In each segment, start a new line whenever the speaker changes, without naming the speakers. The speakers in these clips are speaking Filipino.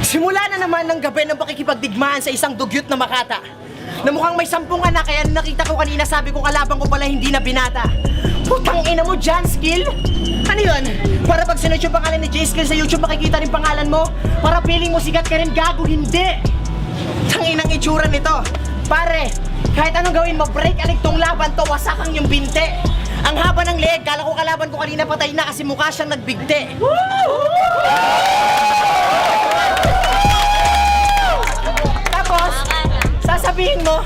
Simula na naman ng gabi ng pakikipagdigmaan sa isang dugyot na Makata na mukhang may 10 anak, kaya nakita ko kanina sabi ko kalabang ko pala hindi na binata. Putang ina mo, John Skill? Ano yun? Para pag sinearch yung pangalan ni J-Skill sa YouTube makikita rin pangalan mo? Para feeling mo sigat ka rin, gago, hindi! Tanginang itsura nito. Pare, kahit anong gawin mo, break alig tong laban to, wasakang yung binte. Ang haba ng leeg, kala ko kalaban ko kanina patay na kasi mukha siyang nagbigte. Tapos, sasabihin mo,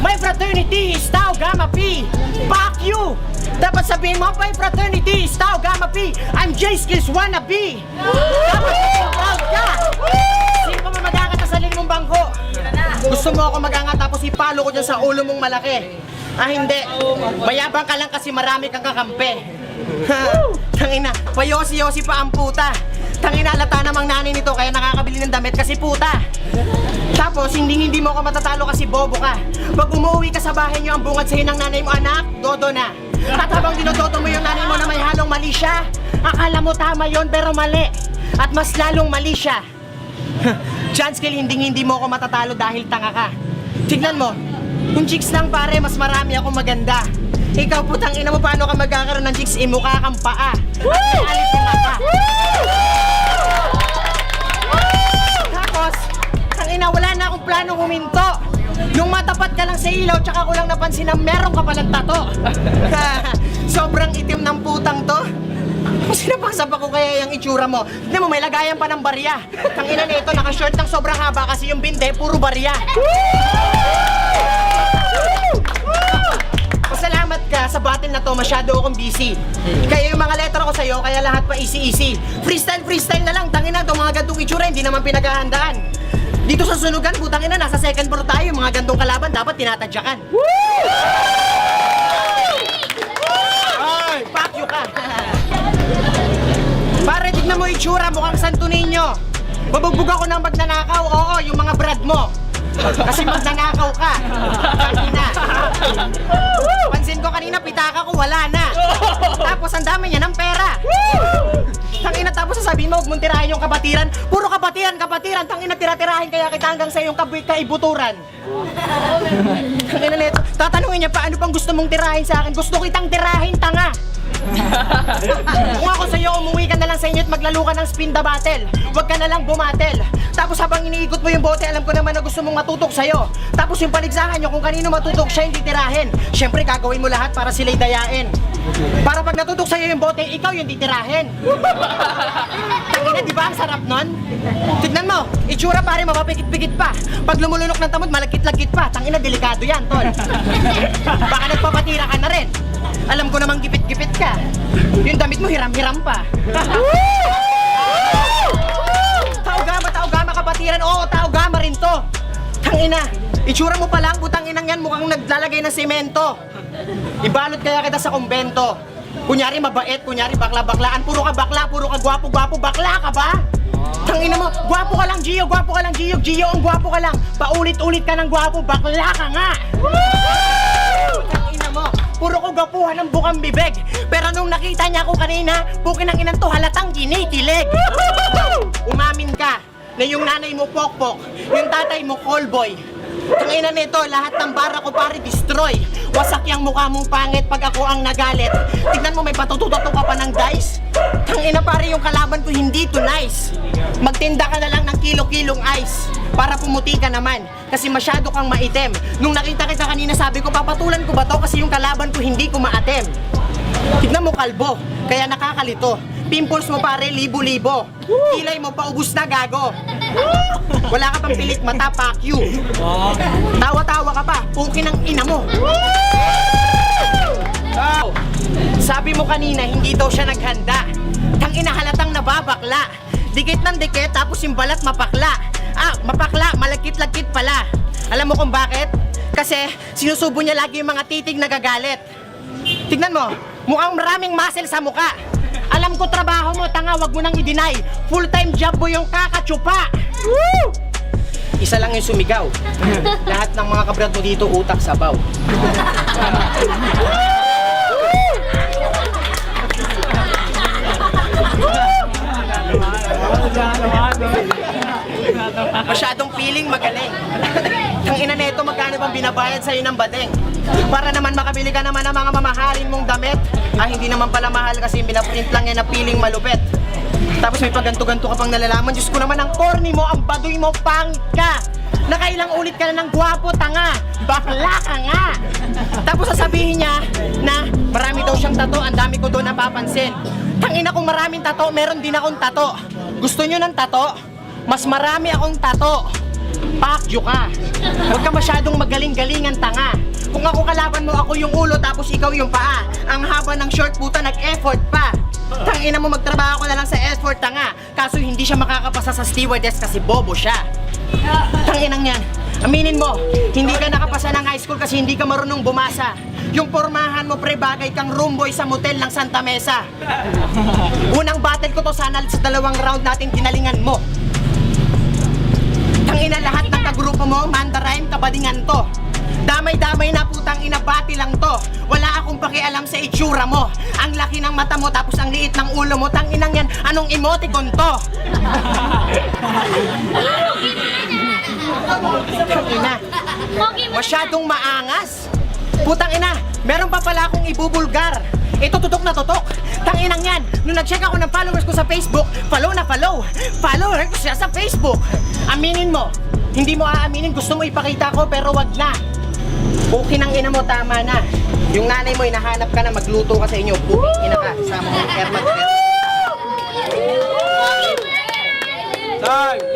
my fraternity is Tau Gamma Pi. Fuck you! Dapat sabihin mo, my fraternity is Tau Gamma Pi. I'm J-Skills wannabe. Dapat proud ka. Sino pa mamagangat sa sarili mong bangko? Gusto mo ako magangat tapos ipalo ko dyan sa ulo mong malaki. Ah, hindi. Mayabang ka lang kasi marami kang kakampi. Tangina, payosi-yosi pa ang puta. Tangina, alata namang nanay nito kaya nakakabili ng damit kasi puta. Tapos, hindi mo ako matatalo kasi bobo ka. Pag umuwi ka sa bahay niyo, ang bungad sa'yo ng nanay mo, anak, dodo na. At habang dinododo mo yung nanay mo na may halong mali siya, akala mo tama yon pero mali. At mas lalong mali siya. John Skill, hindi mo ako matatalo dahil tanga ka. Tignan mo, kung chicks lang pare, mas marami ako maganda. Ikaw putang ina mo, paano ka magkakaroon ng chicks? Mukha kang paa. At may alit ka mata. Tapos, ang ina, wala na akong planong huminto. Nung matapat ka lang sa ilaw, tsaka ko lang napansin na meron ka palang tato. Sobrang itim ng putang to. Sinapasap ako kaya yung itsura mo. Hindi mo, may lagayan pa ng barya. Ang ina nito, naka-short ng sobrang haba kasi yung binte, puro barya. Pasalamat ka sa battle na to, masyado akong busy. Kaya yung mga letter ko sa'yo, kaya lahat pa easy-easy. Freestyle na lang, tangina to, mga gantong itsura, hindi naman pinaghahandaan. Dito sa sunugan, putang ina, nasa second floor tayo, mga gantong kalaban, dapat tinatadyakan. Ay, fuck you ka. Pare, tignan mo itsura, mukhang Santo Niño. Babugbog ako ng magnanakaw, oo, yung mga brad mo. Kasi magnanakaw ka. Kanina. Pansin ko kanina, pitaka ko, wala na. Tapos ang dami niya ng pera. Tangina, tapos sasabihin mo, huwag mong tirahin yung kabatiran. Puro kabatiran. Tangina, tira-tirahin kaya kita hanggang sa yung kaibuturan. Tangina neto. Tatanungin niya, paano pang gusto mong tirahin sa akin? Gusto kitang tirahin, tanga. Kung ako sa'yo, umuwi ka na lang sa inyo at maglalo ka ng spin the battle. Huwag ka na lang bumatel. Tapos habang iniikot mo yung bote, alam ko naman na gusto mong matutok sa'yo. Tapos yung paligsahan nyo, kung kanino matutok siya, hindi tirahin. Siyempre, gagawin mo lahat para sila'y dayain. Para pag natutok sa'yo yung bote, ikaw yung titirahin. Tangina, di ba ang sarap nun? Tignan mo, itsura pare, mapapikit-pikit pa. Pag lumulunok ng tamod, malagkit-lagkit pa. Tangina, delikado yan, tol. Baka nagpapatira ka na rin. Alam ko namang gipit-gipit ka. Yung damit mo, hiram-hiram pa. Tau Gamma kabatiran. Oo, Tau Gamma rin to. Tangina, itsura mo pa lang, butang inang yan, mukhang naglalagay ng semento. Ibalot kaya kita sa kumbento. Kunyari mabait, kunyari bakla-baklaan. Puro ka bakla, puro ka gwapo-gwapo. Bakla ka ba? Tangina mo, gwapo ka lang, Gio. Gio, ang gwapo ka lang. Paulit-ulit ka ng gwapo, bakla ka nga. Tangina mo, puro ko gapuhan ng bukang bibig. Pero nung nakita niya ako kanina, bukin ang inan to, halatang kinikilig. Umamin ka na yung nanay mo pokpok, yung tatay mo callboy. Tangina nito, lahat ng bara ko pare destroy. Wasak yung mukha mong pangit pag ako ang nagalit. Tignan mo, may patututo ka pa ng dice. Tangina pare, yung kalaban ko hindi to nice. Magtinda ka na lang ng kilo-kilong ice para pumuti ka naman, kasi masyado kang maitim. Nung nakita kita kanina, sabi ko, papatulan ko ba to kasi yung kalaban ko hindi ko maatem. Tignan mo kalbo, kaya nakakalito. Pimples mo pare, libo-libo. Kilay mo, paubos na gago. Wala ka pang pilik mata, fuck you. Tawa-tawa ka pa, pukin ng ina mo. Sabi mo kanina, hindi daw siya naghanda. Tangina, halatang nababakla. Dikit ng dikit, tapos yung balat mapakla. Ah, mapakla, malagkit-lagkit pala. Alam mo kung bakit? Kasi sinusubo niya lagi yung mga titig na gagalit. Tignan mo, mukhang maraming muscle sa muka. Alam ko trabaho mo, tanga, wag mo nang i-deny. Full-time job mo yung kakatsupa. Woo! Isa lang yung sumigaw. Lahat ng mga kabrad mo dito, utak sabaw. Masyadong feeling magaling. Ang ina neto, magkano bang binabayad sa'yo ng badeng? Para naman makabili ka naman ng mga mamahalin mong damit. Hindi naman pala mahal kasi pinaprint lang yan na feeling malupit. Tapos may paganto-ganto ka pang nalalaman. Diyos ko naman, ang corny mo, ang baduy mo, pangit ka. Nakailang ulit ka na ng gwapo, tanga. Bakla ka nga. Tapos sasabihin niya na marami daw siyang tato, ang dami ko doon napapansin. Tangina, kung maraming tato, meron din akong tato. Gusto niyo ng tato? Mas marami akong tato. Pakyo ka. Huwag ka masyadong magaling-galingan, tanga. Kung ako kalaban mo, ako yung ulo tapos ikaw yung paa. Ang haba ng short, puta, nag-effort pa. Tangina mo, magtrabaho ko na lang sa effort, tanga. Kaso hindi siya makakapasa sa stewardess kasi bobo siya. Tanginang yan. Aminin mo, hindi ka nakapasa ng high school kasi hindi ka marunong bumasa. Yung pormahan mo, pre, bagay kang roomboy sa motel ng Santa Mesa. Unang battle ko to, sana sa 2 round natin ginalingan mo. Tangina, lahat ng kagrupo mo, mandarime, kabadingan to. Damay-damay na, putang ina, bati lang to. Wala akong pakialam sa itsura mo. Ang laki ng mata mo tapos ang liit ng ulo mo. Tanginang yan, anong emoticon to? Tangina, masyadong maangas. Putang ina, meron pa pala akong ibubulgar. Ito tutok na tutok. Tanginang yan, nung nag-check ako ng followers ko sa Facebook, follow na follow. Follower ko siya sa Facebook. Aminin mo, hindi mo aaminin, gusto mo ipakita ko pero wag na. Okay nang ina mo, tama na. Yung nanay mo, hinahanap ka na, magluto ka sa inyo. Puking ina ka, sama mo yung Herman.
Time!